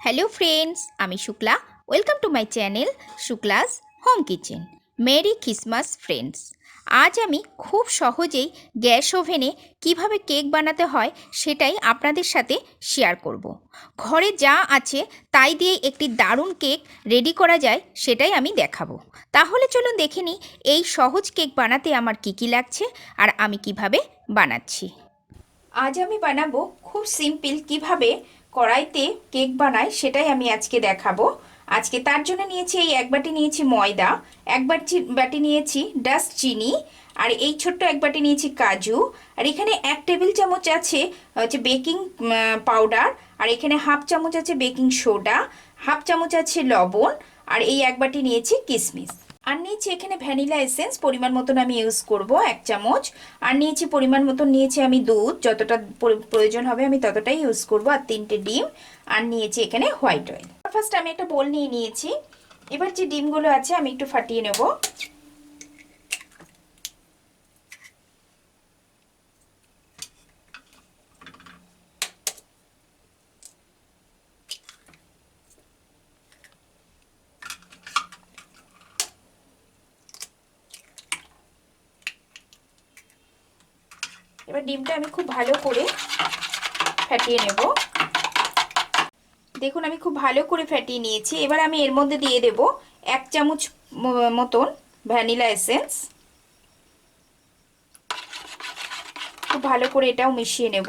Hello friends, আমি Shukla. Welcome to my channel Shukla's home kitchen. Merry Christmas friends. আজ আমি খুব সহজেই গ্যাস ওভেনে কিভাবে কেক বানাতে হয় সেটাই আপনাদের সাথে শেয়ার করব। ঘরে যা আছে তাই দিয়ে একটি দারুণ কেক রেডি করা যায় সেটাই আমি দেখাবো। তাহলে চলুন দেখে নিই এই সহজ কেক বানাতে আমার কী কী লাগছে আর আমি কিভাবে বানাচ্ছি। আজ আমি বানাবো খুব সিম্পল কিভাবে কড়াইতে কেক বানাই সেটাই আমি আজকে দেখাবো। আজকে তার জন্য নিয়েছি এই এক বাটি নিয়েছি ময়দা, এক বাটি নিয়েছি ডাস্ট চিনি, আর এই ছোট্ট এক বাটি নিয়েছি কাজু, আর এখানে 1 টেবিল চামচ আছে হচ্ছে বেকিং পাউডার, আর এখানে হাফ চামচ আছে বেকিং সোডা, হাফ চামচ আছে লবণ, আর এই এক বাটি নিয়েছি কিশমিশ। আর নিয়েছি এখানে ভ্যানিলা এসেন্স পরিমাণ মতন আমি ইউজ করব 1 চামচ। আর নিয়েছি পরিমাণ মতন নিয়েছি আমি দুধ, যতটা প্রয়োজন হবে আমি ততটাই ইউজ করব। আর 3টে ডিম, আর নিয়েছি এখানে হোয়াইট অয়েল। ফার্স্ট আমি একটা বোল নিয়ে নিয়েছি। এবার যে ডিমগুলো আছে আমি একটু ফাটিয়ে নেব। এবার ডিমটা আমি খুব ভালো করে ফাটিয়ে নেব। দেখুন আমি খুব ভালো করে ফাটিয়ে নিয়েছি। এবার আমি এর মধ্যে দিয়ে দেব 1 চামচ মতন ভ্যানিলা এসেন্স। খুব ভালো করে এটাও মিশিয়ে নেব।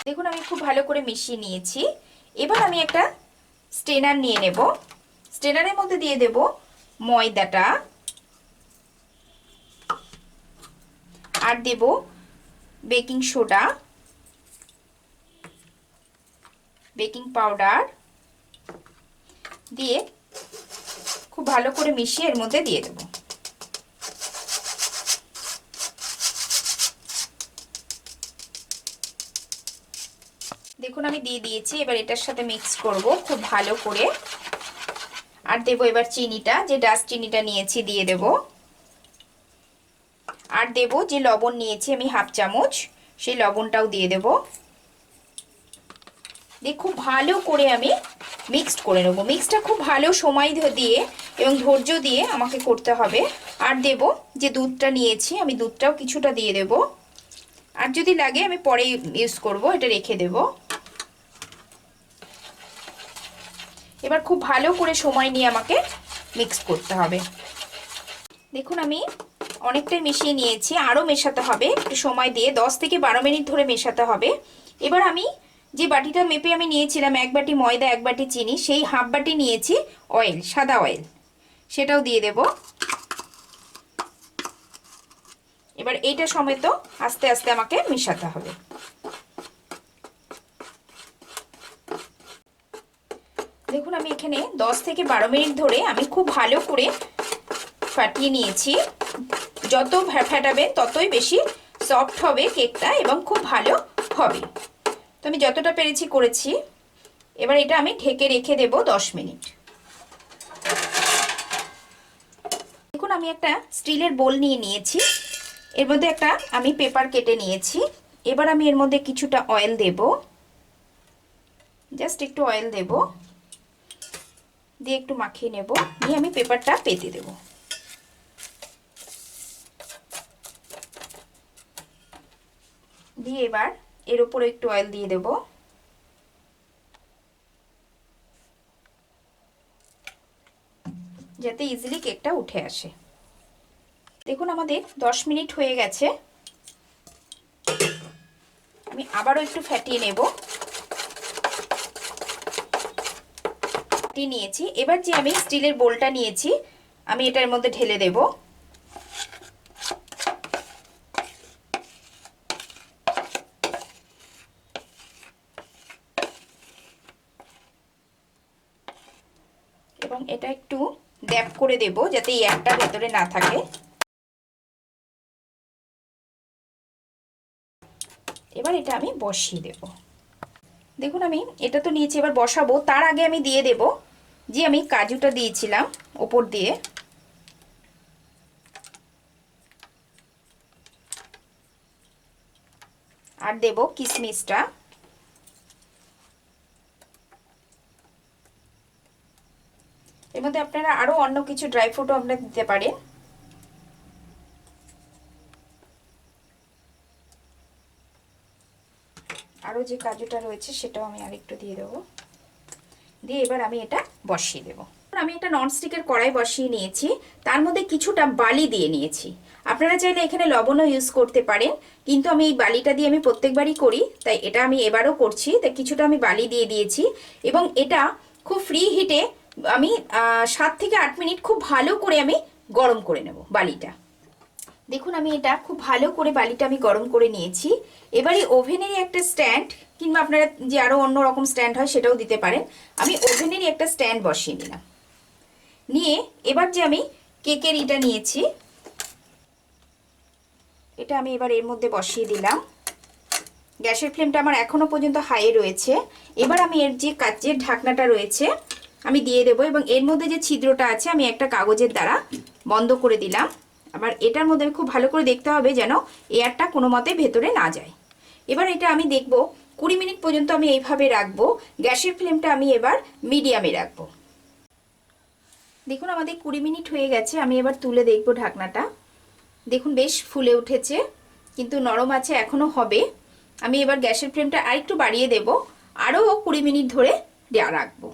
দেখুন আমি খুব ভালো করে মিশিয়ে নিয়েছি। এবার আমি একটা স্ট্রেনার নিয়ে নেব। স্ট্রেনারের মধ্যে দিয়ে দেব ময়দাটা, আর দেব বেকিং সোডা, বেকিং পাউডার দিয়ে খুব ভালো করে মিশিয়ে এর মধ্যে দিয়ে দেব। দেখুন আমি দিয়ে দিয়েছি। এবার এটার সাথে মিক্স করব খুব ভালো করে। আর দেব এবার চিনিটা, যে ডাস্ট চিনিটা নিয়েছি দিয়ে দেব। আর দেব যে লবণ নিয়েছি আমি হাফ চামচ, সেই লবণটাও দিয়ে দেব। দিয়ে খুব ভালো করে আমি মিক্সড করে নেব। মিক্সটা খুব ভালো সময় দিয়ে এবং ধৈর্য দিয়ে আমাকে করতে হবে। আর দেব যে দুধটা নিয়েছি আমি দুধটাও কিছুটা দিয়ে দেব। আর যদি লাগে আমি পরে ইউজ করব, এটা রেখে দেব। এবার খুব ভালো করে সময় নিয়ে আমাকে মিক্স করতে হবে। দেখুন আমি অনেকটাই মিশিয়ে নিয়েছি, আরও মেশাতে হবে একটু সময় দিয়ে, 10 থেকে 12 মিনিট ধরে মেশাতে হবে। এবার আমি যে বাটিটা মেপে আমি নিয়েছিলাম 1 বাটি ময়দা 1 বাটি চিনি, সেই হাফ বাটি নিয়েছি অয়েল, সাদা অয়েল, সেটাও দিয়ে দেব। এবার এইটা সমেত আস্তে আস্তে আমাকে মেশাতে হবে। দেখুন আমি এখানে 10 থেকে 12 মিনিট ধরে আমি খুব ভালো করে ফাটিয়ে নিয়েছি। যত ফাটাবেন ততই বেশি সফট হবে কেকটা এবং খুব ভালো হবে। তো আমি যতটা পেরেছি করেছি। এবার এটা আমি ঢেকে রেখে দেব 10 মিনিট। দেখুন আমি একটা স্টিলের বোল নিয়ে নিয়েছি। এর মধ্যে একটা আমি পেপার কেটে নিয়েছি। এবার আমি এর মধ্যে কিছুটা অয়েল দেব, জাস্ট একটু অয়েল দেব, দিয়ে একটু মাখিয়ে নেব, নিয়ে আমি পেপারটা পেতে দেব। দিয়ে এবার এর উপরে একটু অয়েল দিয়ে দেব। যাতে ইজিলি কেকটা উঠে আসে। দেখুন আমাদের 10 মিনিট হয়ে গেছে। আমি আবারও একটু ফাটিয়ে নেব। ফাটিয়ে নিয়েছি। এবার যে আমি স্টিলের বোলটা নিয়েছি আমি এটার মধ্যে ঢেলে দেব। এবং এটা একটু ড্যাপ করে দেব যাতে এয়ারটা ভেতরে না থাকে। এবার এটা আমি বসিয়ে দেব। দেখুন আমি এটা তো নিয়েছি, এবার বসাবো। তার আগে আমি দিয়ে দেব যে আমি কাজুটা দিয়েছিলাম ওপর দিয়ে। আর দেব কিশমিশটা। এর মধ্যে আপনারা আরও অন্য কিছু ড্রাই ফ্রুটও আপনারা দিতে পারেন। আরও যে কাজুটা রয়েছে সেটাও আমি আরেকটু দিয়ে দেবো। দিয়ে এবার আমি এটা বসিয়ে দেবো। আমি একটা ননস্টিকের কড়াই বসিয়ে নিয়েছি, তার মধ্যে কিছুটা বালি দিয়ে নিয়েছি। আপনারা চাইলে এখানে লবণও ইউজ করতে পারেন, কিন্তু আমি এই বালিটা দিয়ে আমি প্রত্যেকবারই করি, তাই এটা আমি এবারও করছি। তাই কিছুটা আমি বালি দিয়ে দিয়েছি এবং এটা খুব ফ্রি হিটে আমি 7 থেকে 8 মিনিট খুব ভালো করে আমি গরম করে নেব বালিটা। দেখুন আমি এটা খুব ভালো করে বালিটা আমি গরম করে নিয়েছি। এবারে ওভেনেরই একটা স্ট্যান্ড, কিংবা আপনারা যে আরও অন্য রকম স্ট্যান্ড হয় সেটাও দিতে পারেন, আমি ওভেনেরই একটা স্ট্যান্ড বসিয়ে নিলাম। নিয়ে এবার যে আমি কেকের এটা নিয়েছি, এটা আমি এবার এর মধ্যে বসিয়ে দিলাম। গ্যাসের ফ্লেমটা আমার এখনো পর্যন্ত হাই রয়েছে। এবার আমি এর যে কাচের ঢাকনাটা রয়েছে আমি দিয়ে দেবো, এবং এর মধ্যে যে ছিদ্রটা আছে আমি একটা কাগজের দ্বারা বন্ধ করে দিলাম। আবার এটার মধ্যে খুব ভালো করে দেখতে হবে যেন এয়ারটা কোনো মতে ভেতরে না যায়। এবার এটা আমি দেখব 20 মিনিট পর্যন্ত আমি এইভাবে রাখবো। গ্যাসের ফ্লেমটা আমি এবার মিডিয়ামে রাখবো। দেখুন আমাদের 20 মিনিট হয়ে গেছে। আমি এবার তুলে দেখব ঢাকনাটা। দেখুন বেশ ফুলে উঠেছে, কিন্তু নরম আছে, এখনো হবে। আমি এবার গ্যাসের ফ্লেমটা আরেকটু বাড়িয়ে দেব, আরও 20 মিনিট ধরে রাখবো।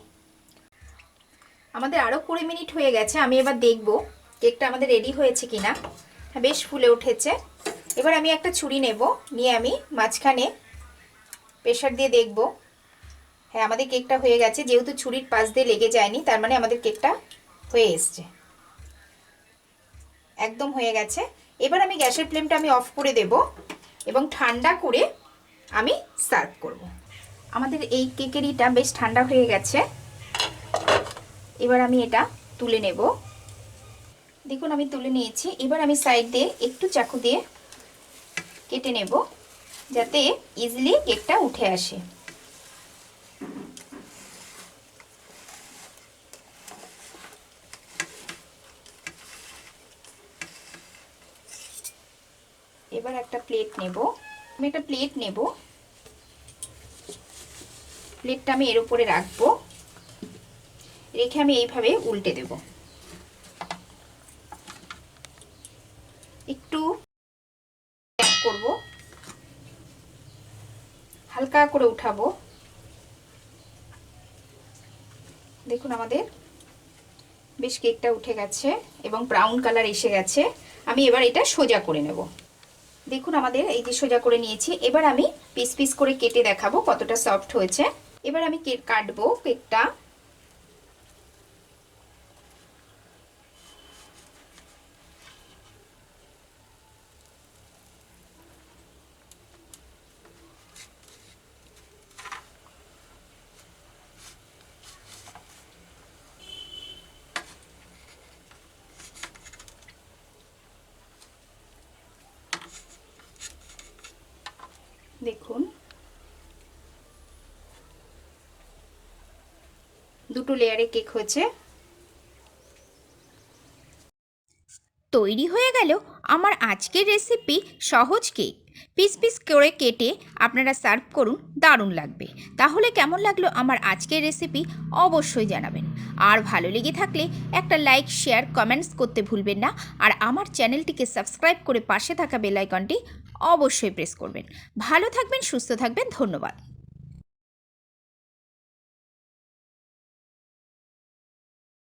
আমাদের আরও 20 মিনিট হয়ে গেছে। আমি এবার দেখব কেকটা আমাদের রেডি হয়েছে কিনা। হ্যাঁ, বেশ ফুলে উঠেছে। এবার আমি একটা ছুরি নেব, নিয়ে আমি মাঝখানে প্রেসার দিয়ে দেখব। হ্যাঁ, আমাদের কেকটা হয়ে গেছে। যেহেতু ছুরির পাশ দিয়ে লেগে যায়নি, তার মানে আমাদের কেকটা হয়ে এসছে, একদম হয়ে গেছে। এবার আমি গ্যাসের ফ্লেমটা আমি অফ করে দেব এবং ঠান্ডা করে আমি সার্ভ করব। আমাদের এই কেকেরিটা বেশ ঠান্ডা হয়ে গেছে। এবার আমি এটা তুলে নেব। দেখুন আমি তুলে নিয়েছি। এবার আমি সাইড দিয়ে একটু চাকু দিয়ে কেটে নেব, যাতে ইজিলি কেকটা উঠে আসে। এবার একটা প্লেট নেব। আমি একটা প্লেট নেব, প্লেটটা আমি এর উপরে রাখবো, রেখে আমি এইভাবে উল্টে দেব। একটু করব, হালকা করে উঠাবো। দেখুন আমাদের বেশ কেকটা উঠে গেছে এবং ব্রাউন কালার এসে গেছে। আমি এবার এটা সোজা করে নেব। দেখুন আমাদের এই যে সোজা করে নিয়েছি। এবার আমি পিস পিস করে কেটে দেখাবো কতটা সফট হয়েছে। এবার আমি কেক কাটবো কেকটা। দেখুন দুটো লেয়ারে কেক হয়েছে। তৈরি হয়ে গেল আমার আজকের রেসিপি সহজ কেক। পিস পিস করে কেটে আপনারা সার্ভ করুন, দারুণ লাগবে। তাহলে কেমন লাগলো আমার আজকের রেসিপি অবশ্যই জানাবেন। আর ভালো লেগে থাকলে একটা লাইক, শেয়ার, কমেন্টস করতে ভুলবেন না। আর আমার চ্যানেলটিকে সাবস্ক্রাইব করে পাশে থাকা বেল আইকনটি অবশ্যই প্রেস করবেন। ভালো থাকবেন, সুস্থ থাকবেন, ধন্যবাদ।